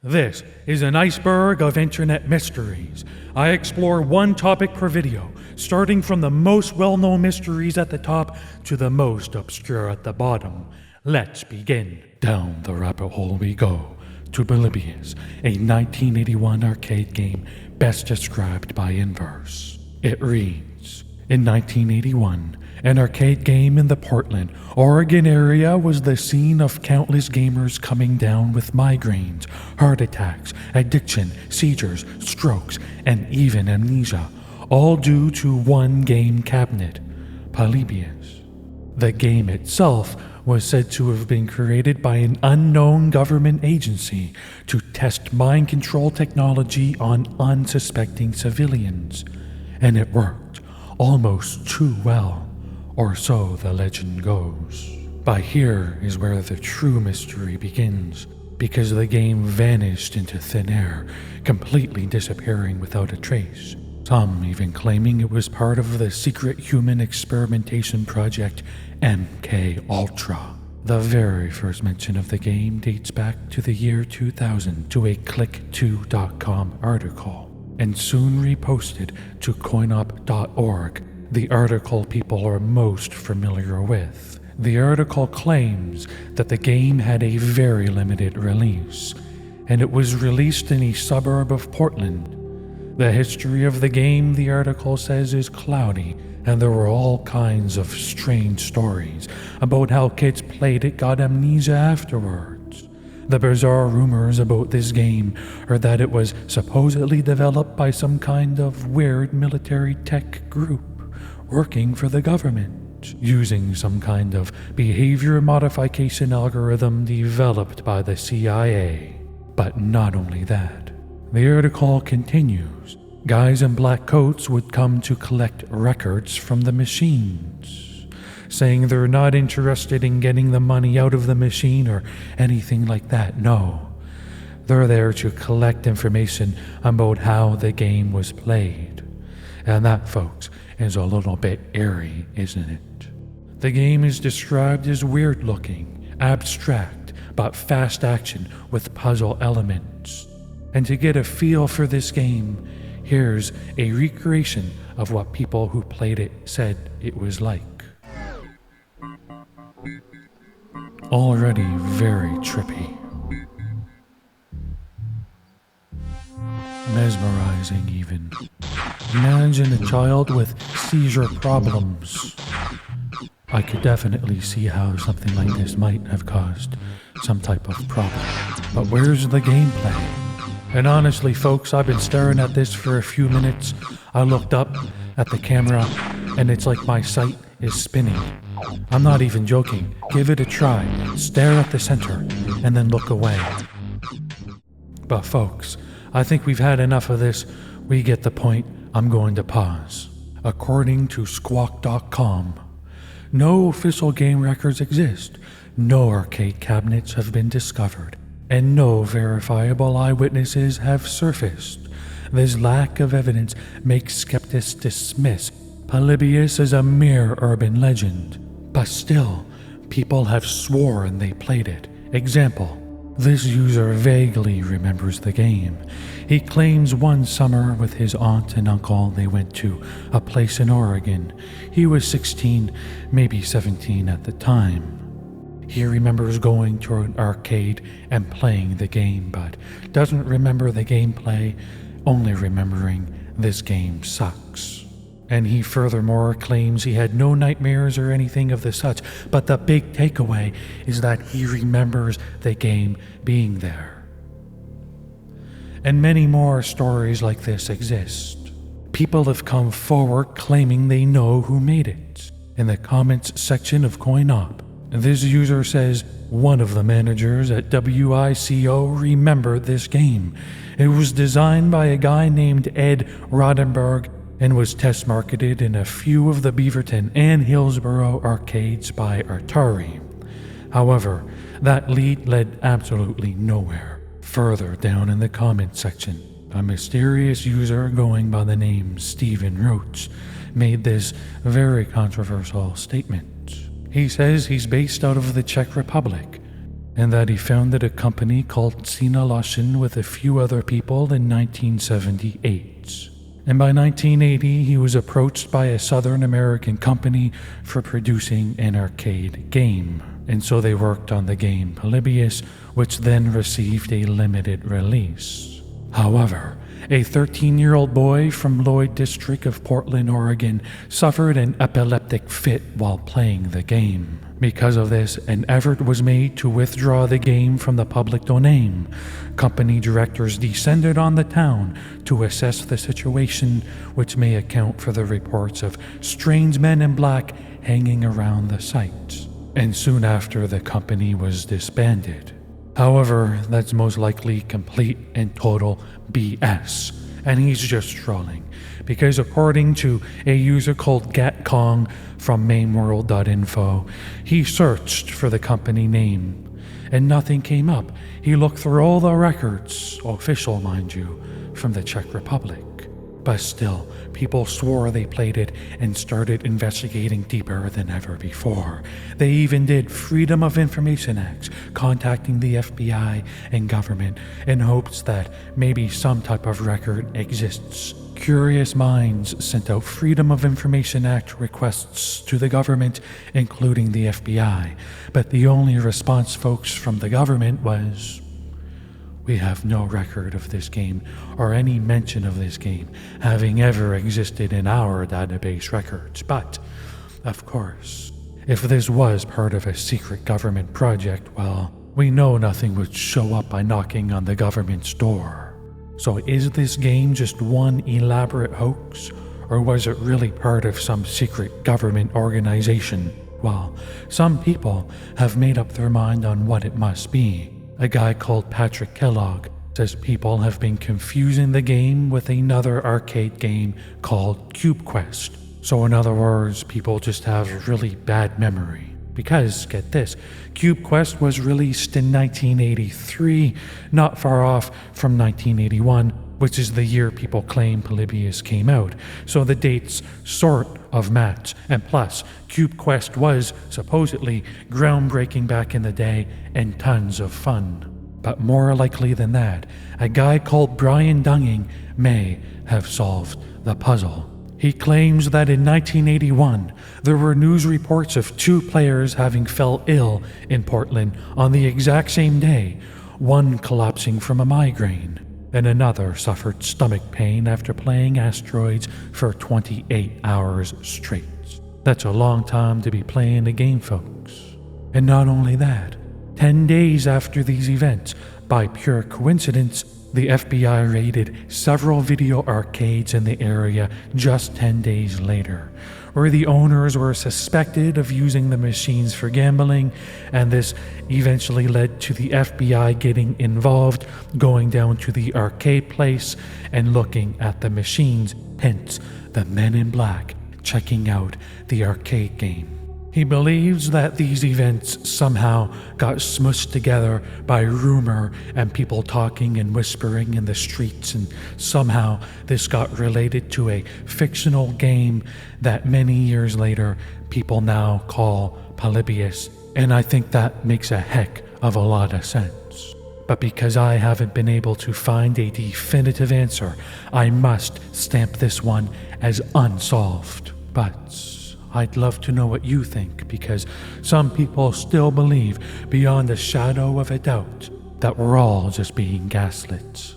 This is an iceberg of internet mysteries. I explore one topic per video, starting from the most well-known mysteries at the top to the most obscure at the bottom. Let's begin. Down the rabbit hole we go to Polybius, a 1981 arcade game best described by Inverse. It reads, in 1981, an arcade game in the Portland, Oregon area was the scene of countless gamers coming down with migraines, heart attacks, addiction, seizures, strokes, and even amnesia, all due to one game cabinet, Polybius. The game itself was said to have been created by an unknown government agency to test mind control technology on unsuspecting civilians, and it worked almost too well. Or so the legend goes. But here is where the true mystery begins, because the game vanished into thin air, completely disappearing without a trace. Some even claiming it was part of the secret human experimentation project MK Ultra. The very first mention of the game dates back to the year 2000 to a Click2.com article, and soon reposted to coinup.org, the article people are most familiar with. The article claims that the game had a very limited release, and it was released in a suburb of Portland. The history of the game, the article says, is cloudy, and there were all kinds of strange stories about how kids played it got amnesia afterwards. The bizarre rumors about this game are that it was supposedly developed by some kind of weird military tech group working for the government, using some kind of behavior modification algorithm developed by the CIA. But not only that, the article continues. Guys in black coats would come to collect records from the machines, saying they're not interested in getting the money out of the machine or anything like that. No, they're there to collect information about how the game was played. And that, folks, is a little bit eerie, isn't it? The game is described as weird-looking, abstract, but fast action with puzzle elements. And to get a feel for this game, here's a recreation of what people who played it said it was like. Already very trippy. Mesmerizing even. Imagine a child with seizure problems. I could definitely see how something like this might have caused some type of problem. But where's the gameplay? And honestly, folks, I've been staring at this for a few minutes. I looked up at the camera, and it's like my sight is spinning. I'm not even joking. Give it a try. Stare at the center, and then look away. But folks, I think we've had enough of this. We get the point. I'm going to pause. According to Squawk.com, no official game records exist, no arcade cabinets have been discovered, and no verifiable eyewitnesses have surfaced. This lack of evidence makes skeptics dismiss Polybius as a mere urban legend. But still, people have sworn they played it. Example, this user vaguely remembers the game. He claims one summer with his aunt and uncle they went to a place in Oregon. He was 16, maybe 17 at the time. He remembers going to an arcade and playing the game, but doesn't remember the gameplay, only remembering this game sucks. And he furthermore claims he had no nightmares or anything of the such, but the big takeaway is that he remembers the game being there. And many more stories like this exist. People have come forward claiming they know who made it. In the comments section of CoinUp, this user says one of the managers at WICO remembered this game. It was designed by a guy named Ed Rodenberg and was test marketed in a few of the Beaverton and Hillsborough arcades by Atari. However, that lead led absolutely nowhere. Further down in the comments section, a mysterious user going by the name Stephen Roach made this very controversial statement. He says he's based out of the Czech Republic, and that he founded a company called Sinalotion with a few other people in 1978. And by 1980, he was approached by a Southern American company for producing an arcade game. And so they worked on the game Polybius, which then received a limited release. However, a 13-year-old boy from Lloyd District of Portland, Oregon, suffered an epileptic fit while playing the game. Because of this, an effort was made to withdraw the game from the public domain. Company directors descended on the town to assess the situation, which may account for the reports of strange men in black hanging around the site. And soon after, the company was disbanded. However, that's most likely complete and total BS, and he's just trolling. Because according to a user called GatKong from mainworld.info, he searched for the company name, and nothing came up. He looked through all the records, official mind you, from the Czech Republic. But still, people swore they played it and started investigating deeper than ever before. They even did Freedom of Information Acts, contacting the FBI and government in hopes that maybe some type of record exists. Curious minds sent out Freedom of Information Act requests to the government, including the FBI, but the only response, folks, from the government was, "We have no record of this game or any mention of this game having ever existed in our database records. But, of course, if this was part of a secret government project, well, we know nothing would show up by knocking on the government's door. So is this game just one elaborate hoax, or was it really part of some secret government organization? Well, some people have made up their mind on what it must be. A guy called Patrick Kellogg says people have been confusing the game with another arcade game called Cube Quest. So in other words, people just have really bad memory. Because, get this, Cube Quest was released in 1983, not far off from 1981, which is the year people claim Polybius came out. So the dates sort of match. And plus, Cube Quest was, supposedly, groundbreaking back in the day and tons of fun. But more likely than that, a guy called Brian Dunging may have solved the puzzle. He claims that in 1981, there were news reports of 2 players having fell ill in Portland on the exact same day, one collapsing from a migraine, and another suffered stomach pain after playing Asteroids for 28 hours straight. That's a long time to be playing a game, folks. And not only that, 10 days after these events, by pure coincidence, the FBI raided several video arcades in the area just 10 days later, where the owners were suspected of using the machines for gambling, and this eventually led to the FBI getting involved, going down to the arcade place and looking at the machines, hence the men in black checking out the arcade game. He believes that these events somehow got smushed together by rumor and people talking and whispering in the streets, and somehow this got related to a fictional game that many years later people now call Polybius, and I think that makes a heck of a lot of sense. But because I haven't been able to find a definitive answer, I must stamp this one as unsolved. But I'd love to know what you think, because some people still believe beyond a shadow of a doubt that we're all just being gaslit.